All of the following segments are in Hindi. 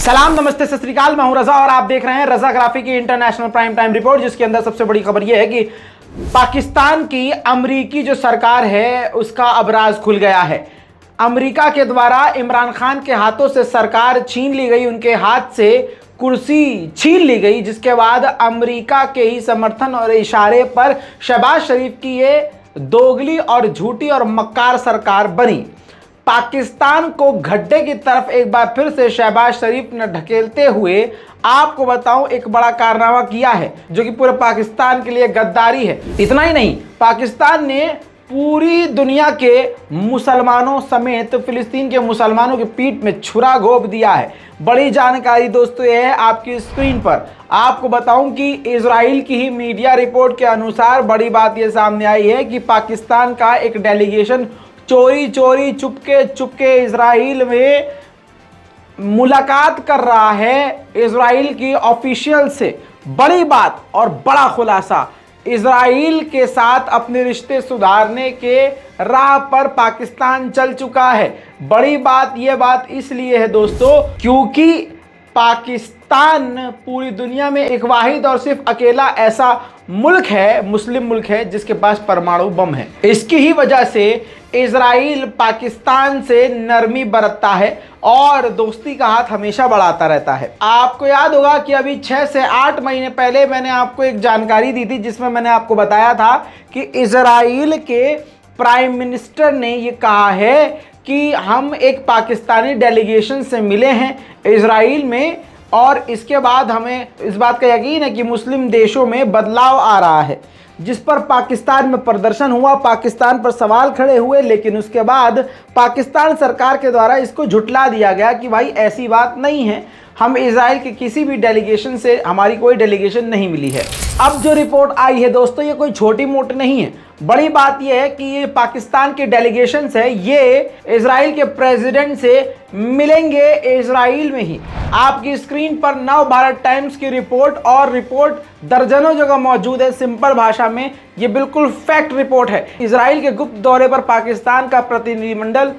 सलाम, नमस्ते, सत श्री अकाल। मैं हूं रजा और आप देख रहे हैं रजा ग्राफी की इंटरनेशनल प्राइम टाइम रिपोर्ट, जिसके अंदर सबसे बड़ी खबर यह है कि पाकिस्तान की अमरीकी जो सरकार है उसका अब राज खुल गया है। अमरीका के द्वारा इमरान खान के हाथों से सरकार छीन ली गई, उनके हाथ से कुर्सी छीन ली गई, जिसके बाद अमरीका के ही समर्थन और इशारे पर शहबाज शरीफ की ये दोगली और झूठी और मक्कार सरकार बनी। पाकिस्तान को गड्ढे की तरफ एक बार फिर से शहबाज शरीफ ने ढकेलते हुए आपको बताऊं एक बड़ा कारनामा किया है, जो कि पूरे पाकिस्तान के लिए गद्दारी है। इतना ही नहीं, पाकिस्तान ने पूरी दुनिया के मुसलमानों समेत फिलिस्तीन के मुसलमानों की पीठ में छुरा घोंप दिया है। बड़ी जानकारी दोस्तों ये है आपकी स्क्रीन पर। आपको बताऊं कि इजराइल की ही मीडिया रिपोर्ट के अनुसार बड़ी बात यह सामने आई है कि पाकिस्तान का एक डेलीगेशन चोरी चुपके इजराइल में मुलाकात कर रहा है इजराइल की ऑफिशियल से। बड़ी बात और बड़ा खुलासा, इजराइल के साथ अपने रिश्ते सुधारने के राह पर पाकिस्तान चल चुका है। बड़ी बात यह बात इसलिए है दोस्तों क्योंकि पाकिस्तान पूरी दुनिया में एक वाहिद और सिर्फ अकेला ऐसा मुल्क है, मुस्लिम मुल्क है, जिसके पास परमाणु बम है। इसकी ही वजह से इजराइल पाकिस्तान से नरमी बरतता है और दोस्ती का हाथ हमेशा बढ़ाता रहता है। आपको याद होगा कि अभी 6 से 8 महीने पहले मैंने आपको एक जानकारी दी थी, जिसमें मैंने आपको बताया था कि इजराइल के प्राइम मिनिस्टर ने ये कहा है कि हम एक पाकिस्तानी डेलीगेशन से मिले हैं इजराइल में, और इसके बाद हमें इस बात का यकीन है कि मुस्लिम देशों में बदलाव आ रहा है। जिस पर पाकिस्तान में प्रदर्शन हुआ, पाकिस्तान पर सवाल खड़े हुए, लेकिन उसके बाद पाकिस्तान सरकार के द्वारा इसको झुटला दिया गया कि भाई ऐसी बात नहीं है, हम इजराइल के किसी भी डेलीगेशन से, हमारी कोई डेलीगेशन नहीं मिली है। अब जो रिपोर्ट आई है दोस्तों, ये कोई छोटी मोटी नहीं है। बड़ी बात यह है कि ये पाकिस्तान के डेलीगेशन है, ये इजराइल के प्रेसिडेंट से मिलेंगे इजराइल में ही। आपकी स्क्रीन पर नव भारत टाइम्स की रिपोर्ट, और रिपोर्ट दर्जनों जगह मौजूद है सिंपल भाषा में। ये बिल्कुल फैक्ट रिपोर्ट है। इजराइल के गुप्त दौरे पर पाकिस्तान का प्रतिनिधिमंडल,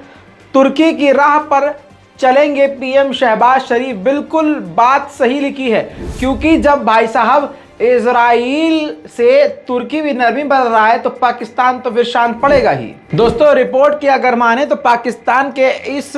तुर्की की राह पर चलेंगे पीएम शहबाज शरीफ। बिल्कुल बात सही लिखी है, क्योंकि जब भाई साहब इजराइल से तुर्की भी नरमी बरत रहा है तो पाकिस्तान तो फिर शांत पड़ेगा ही। दोस्तों रिपोर्ट की अगर माने तो पाकिस्तान के इस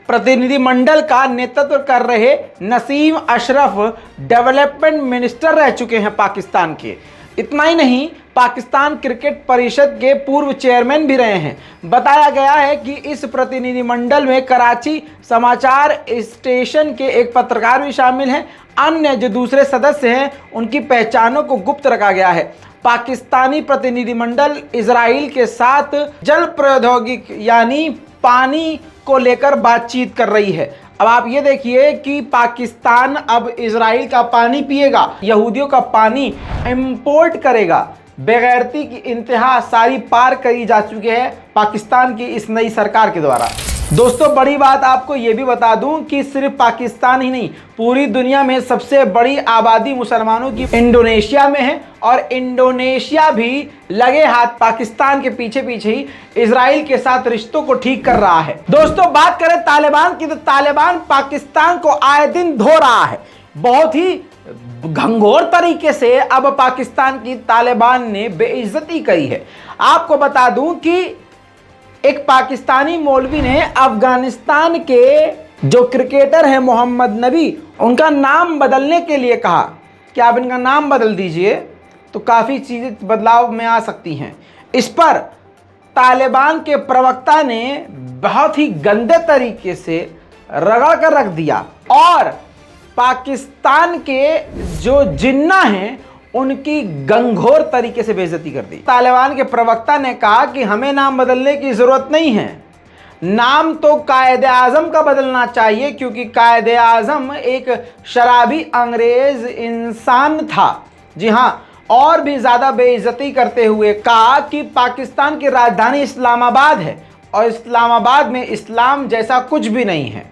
प्रतिनिधिमंडल का नेतृत्व कर रहे नसीम अशरफ डेवलपमेंट मिनिस्टर रह चुके हैं पाकिस्तान के। इतना ही नहीं, पाकिस्तान क्रिकेट परिषद के पूर्व चेयरमैन भी रहे हैं। बताया गया है कि इस प्रतिनिधिमंडल में कराची समाचार स्टेशन के एक पत्रकार भी शामिल हैं। अन्य जो दूसरे सदस्य हैं उनकी पहचानों को गुप्त रखा गया है। पाकिस्तानी प्रतिनिधिमंडल इजराइल के साथ जल प्रौद्योगिकी यानी पानी को लेकर बातचीत कर रही है। अब आप ये देखिए कि पाकिस्तान अब इजराइल का पानी पिएगा, यहूदियों का पानी इंपोर्ट करेगा। बेगैरती की इंतहा सारी पार करी जा चुकी है पाकिस्तान की इस नई सरकार के द्वारा। दोस्तों बड़ी बात आपको ये भी बता दूं कि सिर्फ पाकिस्तान ही नहीं, पूरी दुनिया में सबसे बड़ी आबादी मुसलमानों की इंडोनेशिया में है, और इंडोनेशिया भी लगे हाथ पाकिस्तान के पीछे पीछे ही इजराइल के साथ रिश्तों को ठीक कर रहा है। दोस्तों बात करें तालिबान की, तो तालिबान पाकिस्तान को आए दिन धो रहा है। बहुत ही घंघोर तरीके से अब पाकिस्तान की तालिबान ने बेइज्जती करी है। आपको बता दूं कि एक पाकिस्तानी मौलवी ने अफगानिस्तान के जो क्रिकेटर हैं मोहम्मद नबी, उनका नाम बदलने के लिए कहा कि आप इनका नाम बदल दीजिए तो काफ़ी चीज़ें बदलाव में आ सकती हैं। इस पर तालिबान के प्रवक्ता ने बहुत ही गंदे तरीके से रगड़ कर रख दिया, और पाकिस्तान के जो जिन्ना हैं उनकी गंभीर तरीके से बेइज्जती कर दी। तालिबान के प्रवक्ता ने कहा कि हमें नाम बदलने की जरूरत नहीं है, नाम तो कायदे आजम का बदलना चाहिए, क्योंकि कायदे आजम एक शराबी अंग्रेज इंसान था। जी हाँ, और भी ज़्यादा बेइज्जती करते हुए कहा कि पाकिस्तान की राजधानी इस्लामाबाद है और इस्लामाबाद में इस्लाम जैसा कुछ भी नहीं है।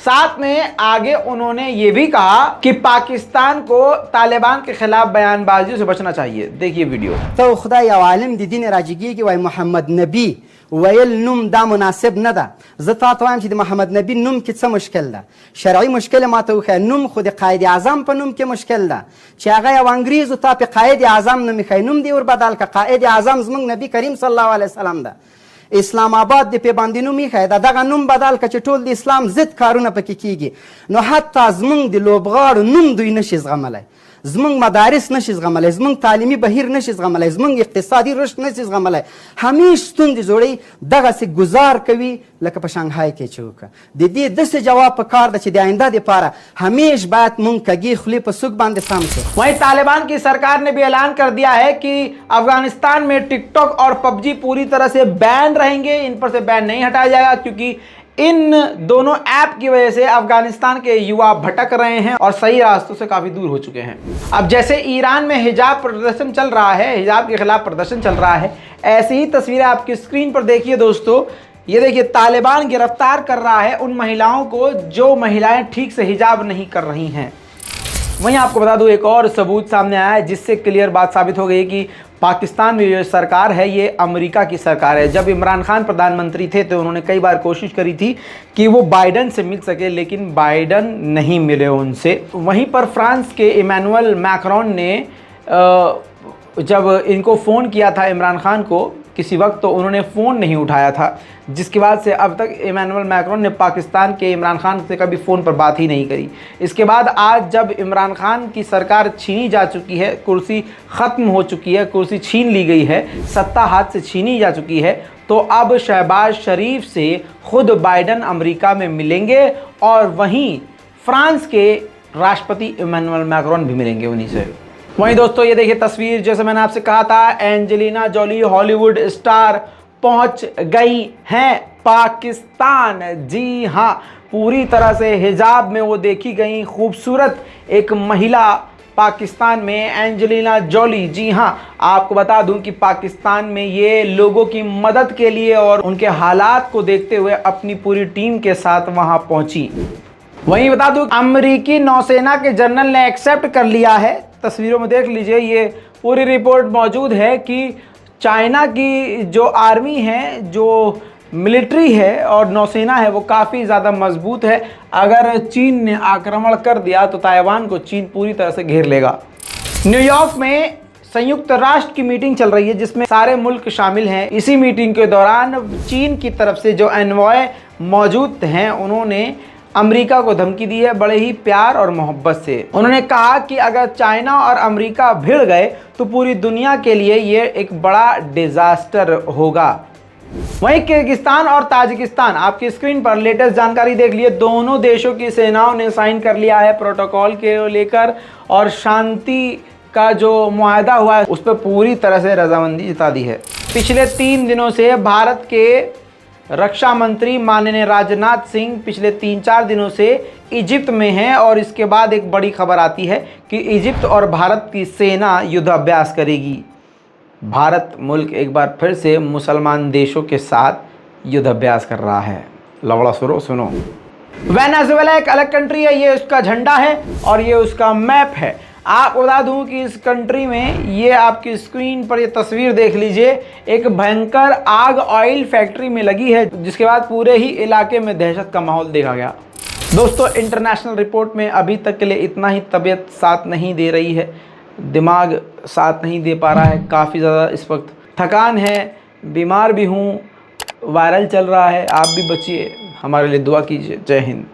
साथ में आगे उन्होंने ये भी कहा कि पाकिस्तान को तालिबान के खिलाफ बयानबाजियों से बचना चाहिए। देखिए वीडियो। तो खुदा या आलिम दी दिन राजगी की वाई मोहम्मद नबी वयल नुम दा मुनासिब न दा ज़ता तो आम मोहम्मद नबी नुम कितना मुश्किल दा शरई मुश्किल मातो है नुम खुद कायद आज़म पर नुम के मुश्किल दा चागा या अंग्रेज़ उता पे कायद आज़म नुम है नुम दी और बदल का कायद आज़म ज़मंग नबी करीम सल्लल्लाहु अलैहि वसल्लम दा इस्लामाबाद दे पे बांदी नुमी है दगा नुम बदल का चटोल दी इस्लाम जिद कारुना पे कीगी नो हत्ता ज़मंग दी लोबगार नुम दुई नशिज़ गमले ज़मंग मदारिस नशिज़ गमले ज़मंग तालीमी बहिर नशिज़ गमले ज़मंग इक़्तिसादी रुश्द नशिज़ गमले हमीश तुंद जोड़ी दगा से गुजार कवी लक पशंघाई के चौक दीदी दस जवाब पकार दे आइंदा दे पारा हमेश बात मुंग कगी खुली पर सुख बांधे सामने। वहीं तालिबान की सरकार ने भी ऐलान कर दिया है कि अफगानिस्तान में टिकटॉक और पबजी पूरी तरह से बैन रहेंगे, इन पर से बैन नहीं हटाया जाएगा क्योंकि इन दोनों ऐप की वजह से अफगानिस्तान के युवा भटक रहे हैं और सही रास्तों से काफी दूर हो चुके हैं। अब जैसे ईरान में हिजाब प्रदर्शन चल रहा है, हिजाब के खिलाफ प्रदर्शन चल रहा है, ऐसी ही तस्वीरें आपकी स्क्रीन पर देखिए दोस्तों। ये देखिए तालिबान गिरफ्तार कर रहा है उन महिलाओं को जो महिलाएं ठीक से हिजाब नहीं कर रही हैं। वहीं आपको बता दूं एक और सबूत सामने आया है जिससे क्लियर बात साबित हो गई कि पाकिस्तान में जो सरकार है ये अमेरिका की सरकार है। जब इमरान खान प्रधानमंत्री थे तो उन्होंने कई बार कोशिश करी थी कि वो बाइडन से मिल सके, लेकिन बाइडन नहीं मिले उनसे। वहीं पर फ्रांस के इमैनुअल मैक्रोन ने जब इनको फ़ोन किया था इमरान खान को किसी वक्त, तो उन्होंने फ़ोन नहीं उठाया था, जिसके बाद से अब तक इमैनुअल मैक्रोन ने पाकिस्तान के इमरान खान से कभी फ़ोन पर बात ही नहीं करी। इसके बाद आज जब इमरान खान की सरकार छीनी जा चुकी है, कुर्सी ख़त्म हो चुकी है, कुर्सी छीन ली गई है, सत्ता हाथ से छीनी जा चुकी है, तो अब शहबाज शरीफ से खुद बाइडन अमेरिका में मिलेंगे और वहीं फ्रांस के राष्ट्रपति इमैनुअल मैक्रोन भी मिलेंगे उन्हीं से। वहीं दोस्तों ये देखिए तस्वीर, जैसे मैंने आपसे कहा था एंजेलिना जोली हॉलीवुड स्टार पहुंच गई हैं पाकिस्तान। जी हाँ, पूरी तरह से हिजाब में वो देखी गई खूबसूरत एक महिला पाकिस्तान में, एंजेलिना जोली। जी हाँ, आपको बता दूं कि पाकिस्तान में ये लोगों की मदद के लिए और उनके हालात को देखते हुए अपनी पूरी टीम के साथ वहां पहुंची। वहीं बता दूं अमेरिकी नौसेना के जनरल ने एक्सेप्ट कर लिया है, तस्वीरों में देख लीजिए, ये पूरी रिपोर्ट मौजूद है कि चाइना की जो आर्मी है, जो मिलिट्री है और नौसेना है, वो काफ़ी ज़्यादा मजबूत है। अगर चीन ने आक्रमण कर दिया तो ताइवान को चीन पूरी तरह से घेर लेगा। न्यूयॉर्क में संयुक्त राष्ट्र की मीटिंग चल रही है जिसमें सारे मुल्क शामिल हैं। इसी मीटिंग के दौरान चीन की तरफ से जो एनवॉय मौजूद हैं उन्होंने अमेरिका को धमकी दी है बड़े ही प्यार और मोहब्बत से। उन्होंने कहा कि अगर चाइना और अमेरिका भिड़ गए तो पूरी दुनिया के लिए ये एक बड़ा डिजास्टर होगा। वहीं किर्गिस्तान और ताजिकिस्तान, आपकी स्क्रीन पर लेटेस्ट जानकारी देख लिए, दोनों देशों की सेनाओं ने साइन कर लिया है प्रोटोकॉल के लेकर और शांति का जो मुआहदा हुआ है उस पर पूरी तरह से रजामंदी जता दी है। पिछले 3 दिनों से भारत के रक्षा मंत्री माननीय राजनाथ सिंह पिछले 3-4 दिनों से इजिप्ट में हैं और इसके बाद एक बड़ी खबर आती है कि इजिप्ट और भारत की सेना युद्धाभ्यास करेगी। भारत मुल्क एक बार फिर से मुसलमान देशों के साथ युद्धाभ्यास कर रहा है। लवड़ा सुनो। वेनेजुएला एक अलग कंट्री है, ये उसका झंडा है और ये उसका मैप है। आप बता दूं कि इस कंट्री में, ये आपकी स्क्रीन पर ये तस्वीर देख लीजिए, एक भयंकर आग ऑयल फैक्ट्री में लगी है जिसके बाद पूरे ही इलाके में दहशत का माहौल देखा गया। दोस्तों इंटरनेशनल रिपोर्ट में अभी तक के लिए इतना ही। तबीयत साथ नहीं दे रही है, दिमाग साथ नहीं दे पा रहा है, काफ़ी ज़्यादा इस वक्त थकान है, बीमार भी हूँ, वायरल चल रहा है। आप भी बचिए, हमारे लिए दुआ कीजिए। जय हिंद।